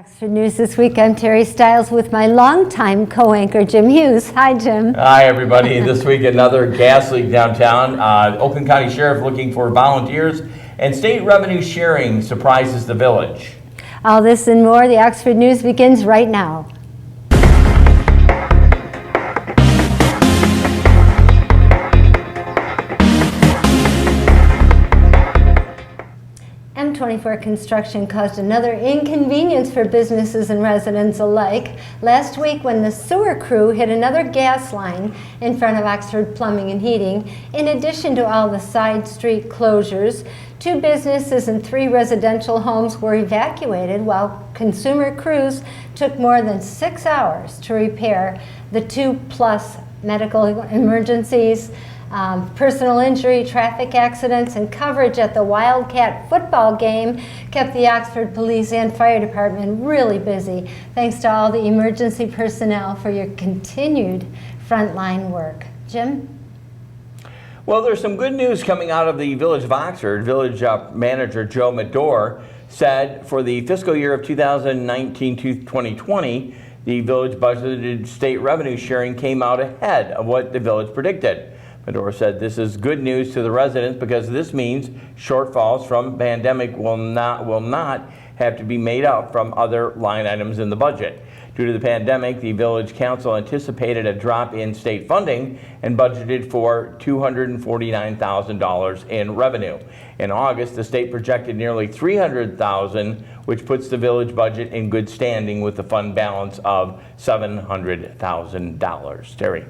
Oxford News This Week. I'm Terry Stiles with my longtime co-anchor Jim Hughes. Hi, Jim. Hi, everybody. This week, another gas leak downtown. Oakland County Sheriff looking for volunteers, and state revenue sharing surprises the village. All this and more. The Oxford News begins right now. M24 construction caused another inconvenience for businesses and residents alike last week when the sewer crew hit another gas line in front of Oxford Plumbing and Heating. In addition to all the side street closures, 2 businesses and 3 residential homes were evacuated while consumer crews took more than 6 hours to repair the 2+ medical emergencies, personal injury, traffic accidents, and coverage at the Wildcat football game kept the Oxford Police and Fire Department really busy. Thanks to all the emergency personnel for your continued frontline work. Jim? Well, there's some good news coming out of the Village of Oxford. Village Manager Joe Medor said for the fiscal year of 2019 to 2020, the village budgeted state revenue sharing came out ahead of what the village predicted. Medor said this is good news to the residents because this means shortfalls from pandemic will not have to be made up from other line items in the budget. Due to the pandemic, the village council anticipated a drop in state funding and budgeted for $249,000 in revenue. In August, the state projected nearly $300,000, which puts the village budget in good standing with the fund balance of $700,000. Terry.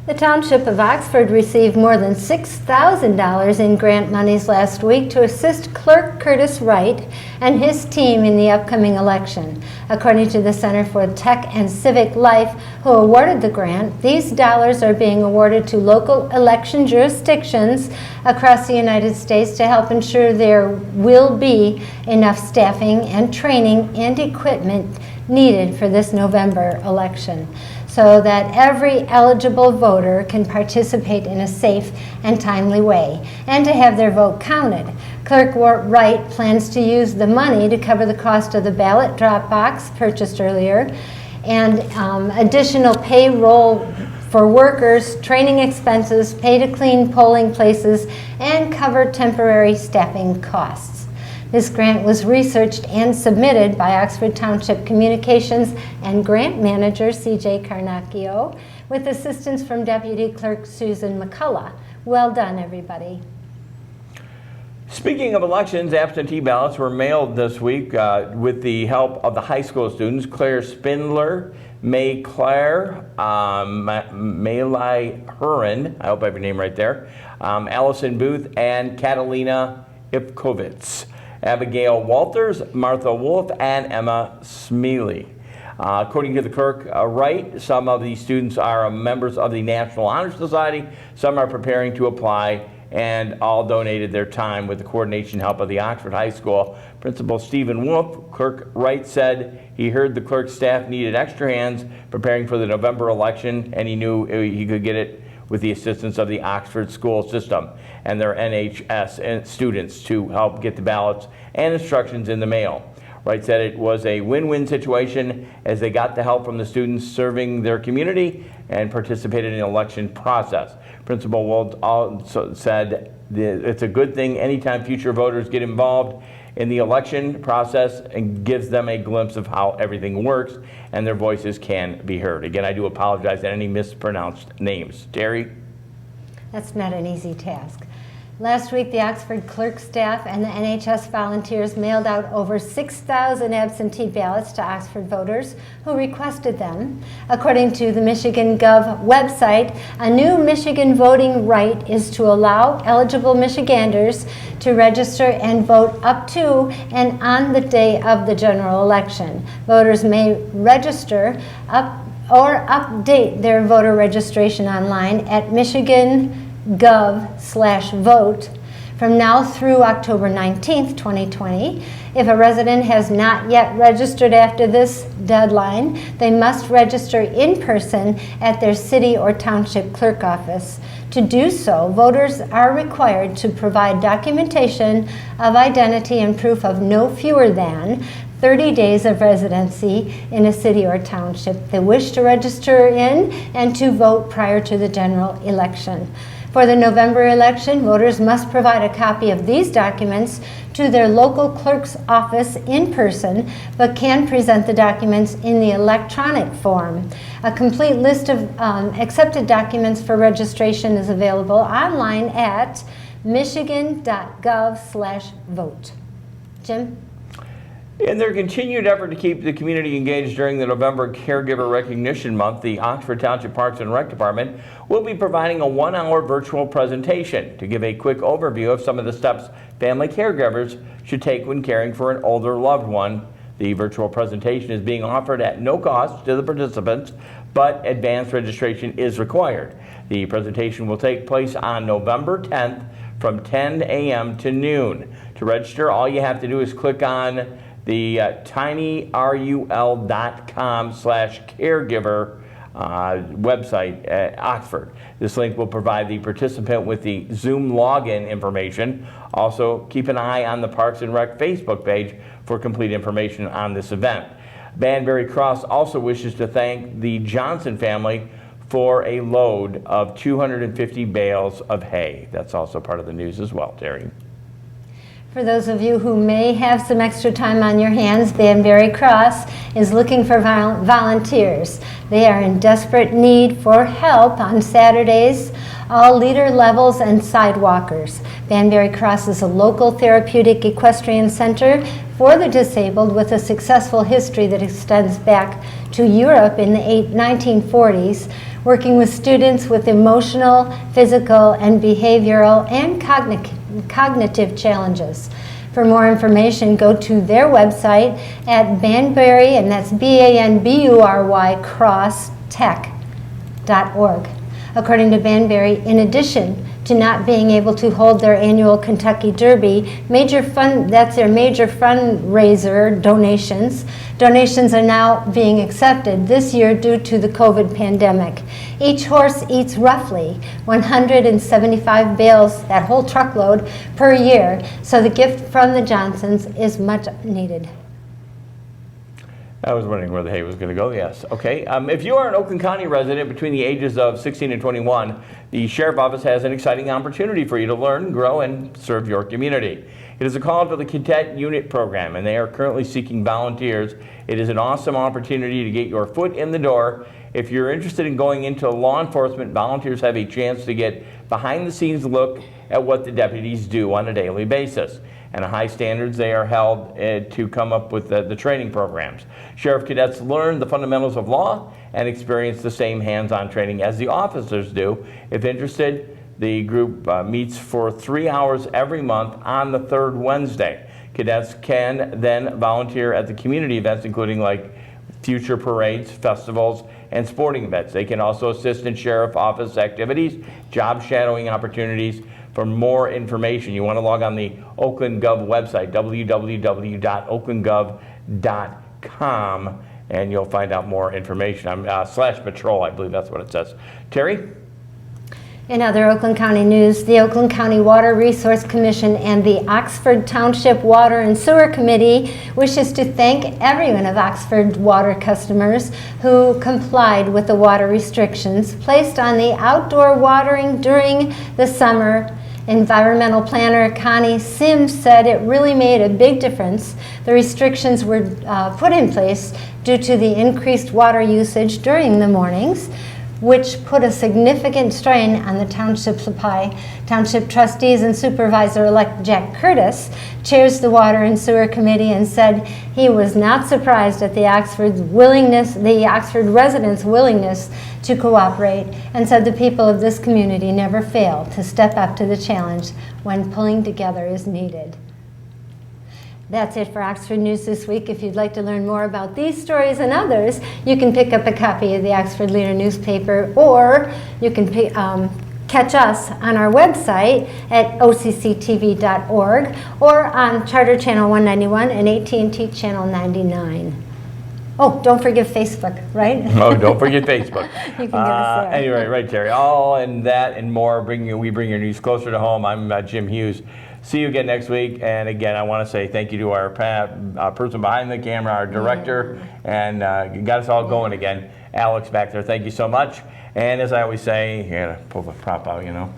The Township of Oxford received more than $6,000 in grant monies last week to assist Clerk Curtis Wright and his team in the upcoming election. According to the Center for Tech and Civic Life, who awarded the grant, these dollars are being awarded to local election jurisdictions across the United States to help ensure there will be enough staffing and training and equipment needed for this November election, so that every eligible voter can participate in a safe and timely way and to have their vote counted. Clerk Wright plans to use the money to cover the cost of the ballot drop box purchased earlier and additional payroll for workers, training expenses, pay to clean polling places, and cover temporary staffing costs. This grant was researched and submitted by Oxford Township Communications and Grant Manager C.J. Carnacchio with assistance from Deputy Clerk Susan McCullough. Well done, everybody. Speaking of elections, absentee ballots were mailed this week with the help of the high school students, Claire Spindler, May Claire, Maylai Hurin, I hope I have your name right there, Allison Booth, and Catalina Ipkovitz. Abigail Walters, Martha Wolf, and Emma Smealy. According to the clerk Wright, some of these students are members of the National Honor Society, some are preparing to apply, and all donated their time with the coordination help of the Oxford High School. Principal Stephen Wolf, Clerk Wright said he heard the clerk's staff needed extra hands preparing for the November election, and he knew he could get it with the assistance of the Oxford school system and their NHS students to help get the ballots and instructions in the mail. Wright said it was a win-win situation as they got the help from the students serving their community and participated in the election process. Principal Wolf also said it's a good thing anytime future voters get involved in the election process and gives them a glimpse of how everything works and their voices can be heard. Again, I do apologize for any mispronounced names. Terry? That's not an easy task. Last week, the Oxford clerk staff and the NHS volunteers mailed out over 6,000 absentee ballots to Oxford voters who requested them. According to the Michigan Gov website, a new Michigan voting right is to allow eligible Michiganders to register and vote up to and on the day of the general election. Voters may register or update their voter registration online at michigan.gov/vote from now through October 19th, 2020. If a resident has not yet registered after this deadline, they must register in person at their city or township clerk office. To do so, voters are required to provide documentation of identity and proof of no fewer than 30 days of residency in a city or township they wish to register in and to vote prior to the general election. For the November election, voters must provide a copy of these documents to their local clerk's office in person, but can present the documents in the electronic form. A complete list of accepted documents for registration is available online at michigan.gov/vote. Jim? In their continued effort to keep the community engaged during the November Caregiver Recognition Month, the Oxford Township Parks and Rec Department will be providing a 1-hour virtual presentation to give a quick overview of some of the steps family caregivers should take when caring for an older loved one. The virtual presentation is being offered at no cost to the participants, but advanced registration is required. The presentation will take place on November 10th from 10 a.m. to noon. To register, all you have to do is click on the tinyrul.com/caregiver website at Oxford. This link will provide the participant with the Zoom login information. Also, keep an eye on the Parks and Rec Facebook page for complete information on this event. Banbury Cross also wishes to thank the Johnson family for a load of 250 bales of hay. That's also part of the news as well, Terry. For those of you who may have some extra time on your hands, Banbury Cross is looking for volunteers. They are in desperate need for help on Saturdays, all leader levels and sidewalkers. Banbury Cross is a local therapeutic equestrian center for the disabled with a successful history that extends back to Europe in the 1940s, working with students with emotional, physical, and behavioral and cognitive challenges. For more information, go to their website at Banbury, and that's BANBURY, crosstech.org. According to Banbury, in addition to not being able to hold their annual Kentucky Derby, that's their major fundraiser donations. Donations are now being accepted this year due to the COVID pandemic. Each horse eats roughly 175 bales, that whole truckload, per year, so the gift from the Johnsons is much needed. I was wondering where the hay was going to go, yes. Okay, if you are an Oakland County resident between the ages of 16 and 21, the Sheriff's Office has an exciting opportunity for you to learn, grow, and serve your community. It is a call for the Cadet Unit Program, and they are currently seeking volunteers. It is an awesome opportunity to get your foot in the door. If you're interested in going into law enforcement, volunteers have a chance to get behind-the-scenes look at what the deputies do on a daily basis. And high standards they are held to come up with the training programs. Sheriff cadets learn the fundamentals of law and experience the same hands-on training as the officers do. If interested, the group meets for 3 hours every month on the third Wednesday. Cadets can then volunteer at the community events, including like future parades, festivals, and sporting events. They can also assist in sheriff office activities, job shadowing opportunities. For more information, you want to log on the Oakland Gov website, www.oaklandgov.com, and you'll find out more information. /patrol, I believe that's what it says. Terry? In other Oakland County news, the Oakland County Water Resource Commission and the Oxford Township Water and Sewer Committee wishes to thank everyone of Oxford water customers who complied with the water restrictions placed on the outdoor watering during the summer. Environmental planner Connie Sims said it really made a big difference. The restrictions were put in place due to the increased water usage during the mornings, which put a significant strain on the township supply. Township trustees and Supervisor-elect Jack Curtis chairs the Water and Sewer Committee and said he was not surprised at the Oxford residents' willingness to cooperate, and said the people of this community never fail to step up to the challenge when pulling together is needed. That's it for Oxford News this week. If you'd like to learn more about these stories and others, you can pick up a copy of the Oxford Leader newspaper, or you can catch us on our website at occtv.org or on Charter Channel 191 and AT&T Channel 99. Oh, don't forget Facebook, right? Oh, don't forget Facebook. You can get us there. Anyway, right, Terry. All and that and more, we bring your news closer to home. I'm Jim Hughes. See you again next week. And again, I want to say thank you to our person behind the camera, our director, and got us all going again. Alex back there, thank you so much. And as I always say, you gotta pull the prop out, you know.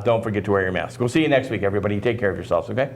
Don't forget to wear your mask. We'll see you next week, everybody. Take care of yourselves, okay?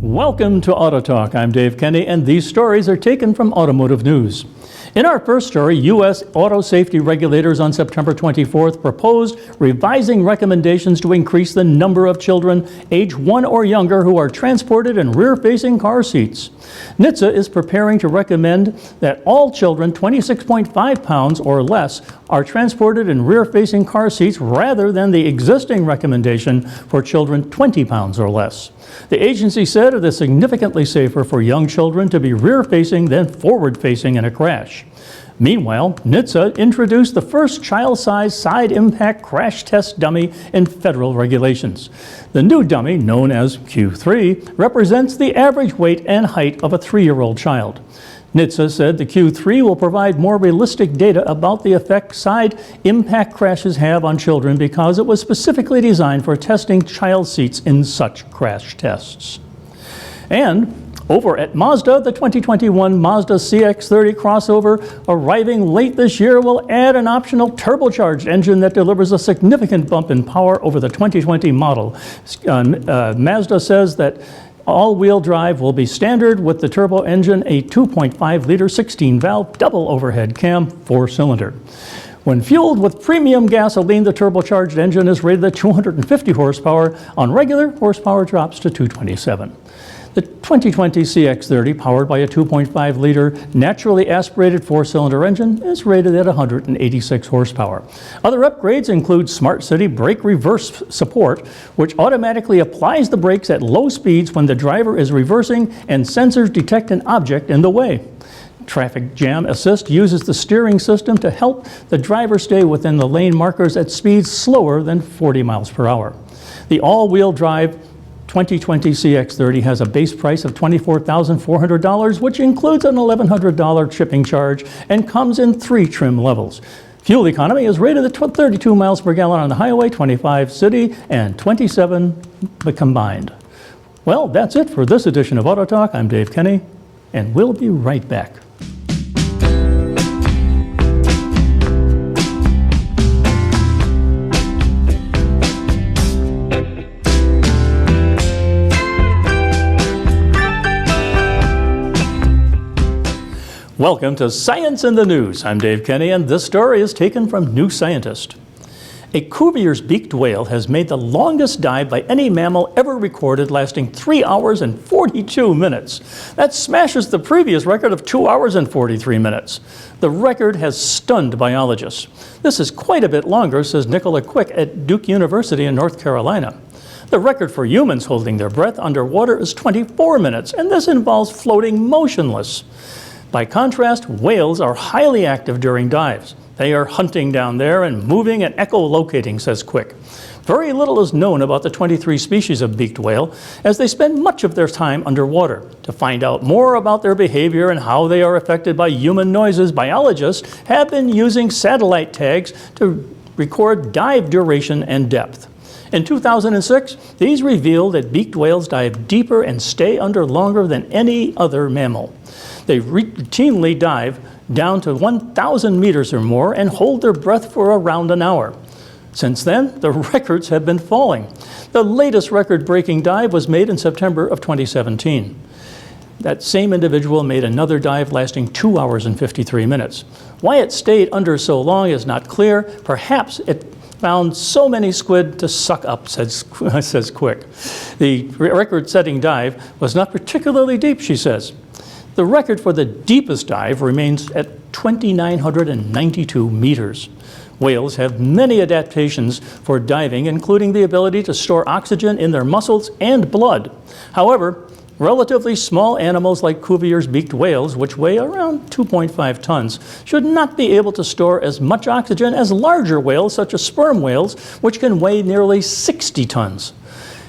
Welcome to Auto Talk. I'm Dave Kenny, and these stories are taken from Automotive News. In our first story, U.S. auto safety regulators on September 24th proposed revising recommendations to increase the number of children age 1 or younger who are transported in rear-facing car seats. NHTSA is preparing to recommend that all children 26.5 pounds or less are transported in rear-facing car seats rather than the existing recommendation for children 20 pounds or less. The agency said it is significantly safer for young children to be rear-facing than forward-facing in a crash. Meanwhile, NHTSA introduced the first child-size side impact crash test dummy in federal regulations. The new dummy, known as Q3, represents the average weight and height of a 3-year-old child. NHTSA said the Q3 will provide more realistic data about the effect side impact crashes have on children because it was specifically designed for testing child seats in such crash tests. And over at Mazda, the 2021 Mazda CX-30 crossover arriving late this year will add an optional turbocharged engine that delivers a significant bump in power over the 2020 model. Mazda says that all-wheel drive will be standard with the turbo engine, a 2.5-liter 16-valve double overhead cam 4-cylinder. When fueled with premium gasoline, the turbocharged engine is rated at 250 horsepower. On regular, horsepower drops to 227. The 2020 CX-30, powered by a 2.5-liter naturally aspirated 4-cylinder engine, is rated at 186 horsepower. Other upgrades include Smart City brake reverse support, which automatically applies the brakes at low speeds when the driver is reversing, and sensors detect an object in the way. Traffic Jam Assist uses the steering system to help the driver stay within the lane markers at speeds slower than 40 miles per hour. The all-wheel drive 2020 CX-30 has a base price of $24,400, which includes an $1,100 shipping charge and comes in 3 trim levels. Fuel economy is rated at 32 miles per gallon on the highway, 25 city, and 27 combined. Well, that's it for this edition of Auto Talk. I'm Dave Kenny, and we'll be right back. Welcome to Science in the News. I'm Dave Kenny, and this story is taken from New Scientist. A Cuvier's beaked whale has made the longest dive by any mammal ever recorded, lasting 3 hours and 42 minutes. That smashes the previous record of 2 hours and 43 minutes. The record has stunned biologists. This is quite a bit longer, says Nicola Quick at Duke University in North Carolina. The record for humans holding their breath underwater is 24 minutes, and this involves floating motionless. By contrast, whales are highly active during dives. They are hunting down there and moving and echolocating, says Quick. Very little is known about the 23 species of beaked whale, as they spend much of their time underwater. To find out more about their behavior and how they are affected by human noises, biologists have been using satellite tags to record dive duration and depth. In 2006, these revealed that beaked whales dive deeper and stay under longer than any other mammal. They routinely dive down to 1,000 meters or more and hold their breath for around an hour. Since then, the records have been falling. The latest record-breaking dive was made in September of 2017. That same individual made another dive lasting 2 hours and 53 minutes. Why it stayed under so long is not clear. Perhaps it found so many squid to suck up, says Quick. The record-setting dive was not particularly deep, she says. The record for the deepest dive remains at 2,992 meters. Whales have many adaptations for diving, including the ability to store oxygen in their muscles and blood. However, relatively small animals like Cuvier's beaked whales, which weigh around 2.5 tons, should not be able to store as much oxygen as larger whales, such as sperm whales, which can weigh nearly 60 tons.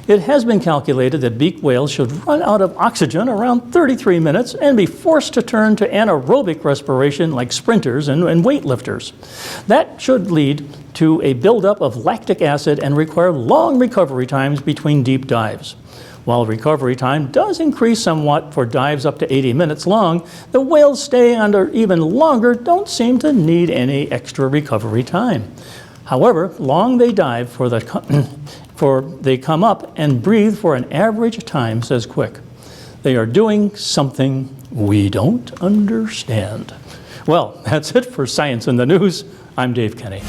It has been calculated that beaked whales should run out of oxygen around 33 minutes and be forced to turn to anaerobic respiration like sprinters and weightlifters. That should lead to a buildup of lactic acid and require long recovery times between deep dives. While recovery time does increase somewhat for dives up to 80 minutes long, the whales stay under even longer don't seem to need any extra recovery time. However, long they dive they come up and breathe for an average time, says Quick. They are doing something we don't understand. Well, that's it for Science in the News. I'm Dave Kenny.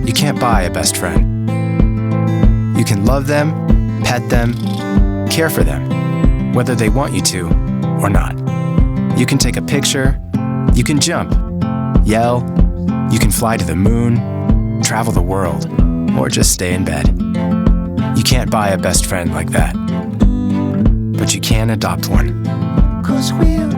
You can't buy a best friend. You can love them, pet them, care for them, whether they want you to or not. You can take a picture, you can jump, yell, you can fly to the moon, travel the world, or just stay in bed. You can't buy a best friend like that, but you can adopt one. 'Cause we're